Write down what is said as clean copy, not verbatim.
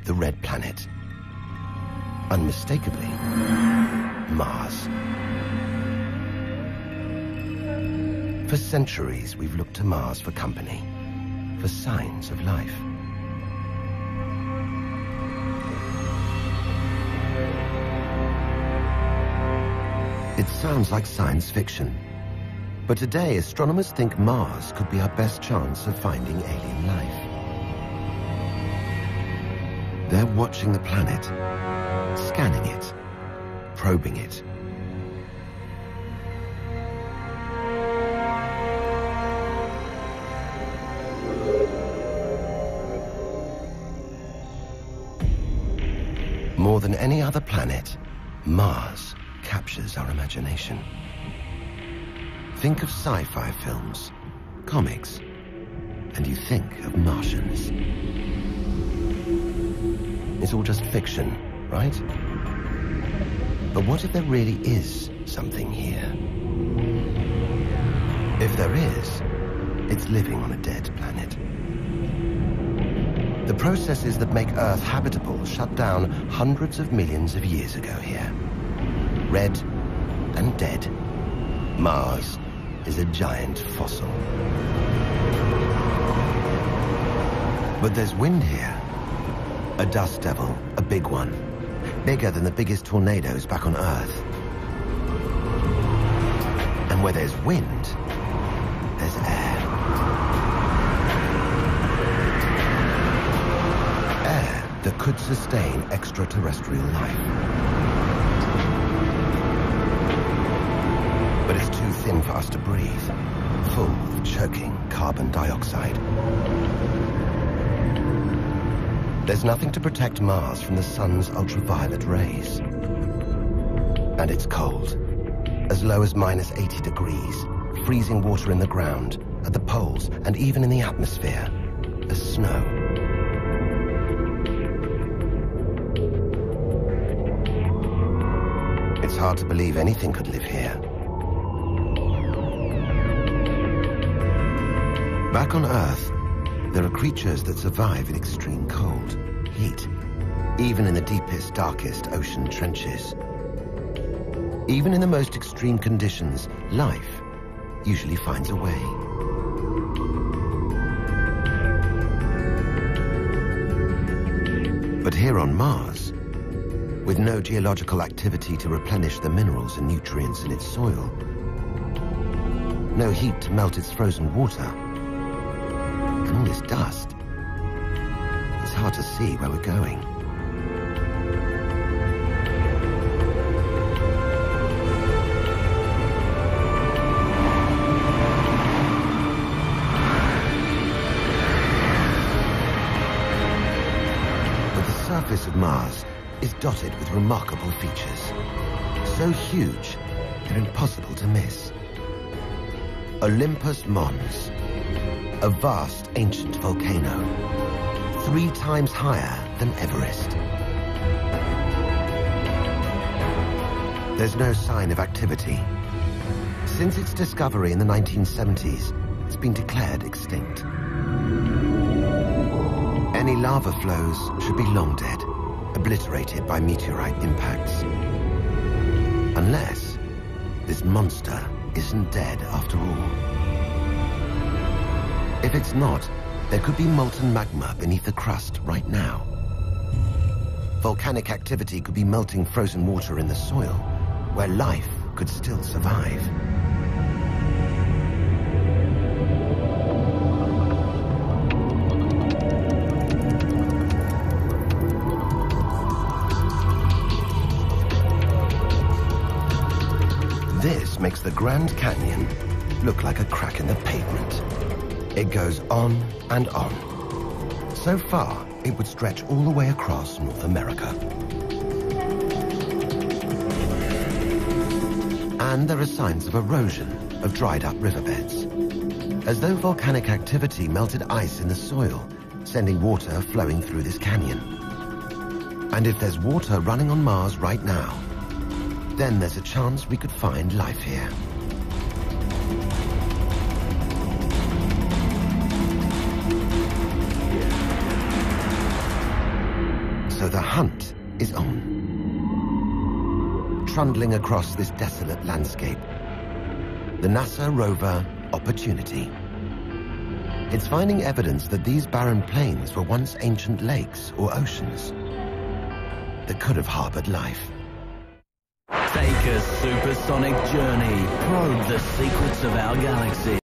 the red planet. Unmistakably, Mars. For centuries, we've looked to Mars for company, for signs of life. It sounds like science fiction, but today astronomers think Mars could be our best chance of finding alien life. They're watching the planet, scanning it, probing it. More than any other planet, Mars captures our imagination. Think of sci-fi films, comics, and you think of Martians. It's all just fiction, right? But what if there really is something here? If there is, it's living on a dead planet. The processes that make Earth habitable shut down hundreds of millions of years ago here. Red and dead, Mars is a giant fossil. But there's wind here. A dust devil, a big one. Bigger than the biggest tornadoes back on Earth. And where there's wind, there's air. Air that could sustain extraterrestrial life. But it's too thin for us to breathe, full of choking carbon dioxide. There's nothing to protect Mars from the sun's ultraviolet rays. And it's cold, as low as -80 degrees, freezing water in the ground, at the poles, and even in the atmosphere, as snow. It's hard to believe anything could live here. Back on Earth, there are creatures that survive in extreme cold, heat, even in the deepest, darkest ocean trenches. Even in the most extreme conditions, life usually finds a way. But here on Mars, with no geological activity to replenish the minerals and nutrients in its soil, no heat to melt its frozen water, and all this dust, it's hard to see where we're going. But the surface of Mars is dotted with remarkable features, so huge they're impossible to miss. Olympus Mons, a vast ancient volcano, 3 times higher than Everest. There's no sign of activity. Since its discovery in the 1970s, it's been declared extinct. Any lava flows should be long dead, obliterated by meteorite impacts. Unless this monster isn't dead after all. If it's not, there could be molten magma beneath the crust right now. Volcanic activity could be melting frozen water in the soil, where life could still survive. This makes the Grand Canyon look like a crack in the pavement. It goes on and on. So far, it would stretch all the way across North America. And there are signs of erosion of dried up riverbeds, as though volcanic activity melted ice in the soil, sending water flowing through this canyon. And if there's water running on Mars right now, then there's a chance we could find life here. So the hunt is on. Trundling across this desolate landscape, the NASA rover Opportunity. It's finding evidence that these barren plains were once ancient lakes or oceans that could have harbored life. Take a supersonic journey, probe the secrets of our galaxy.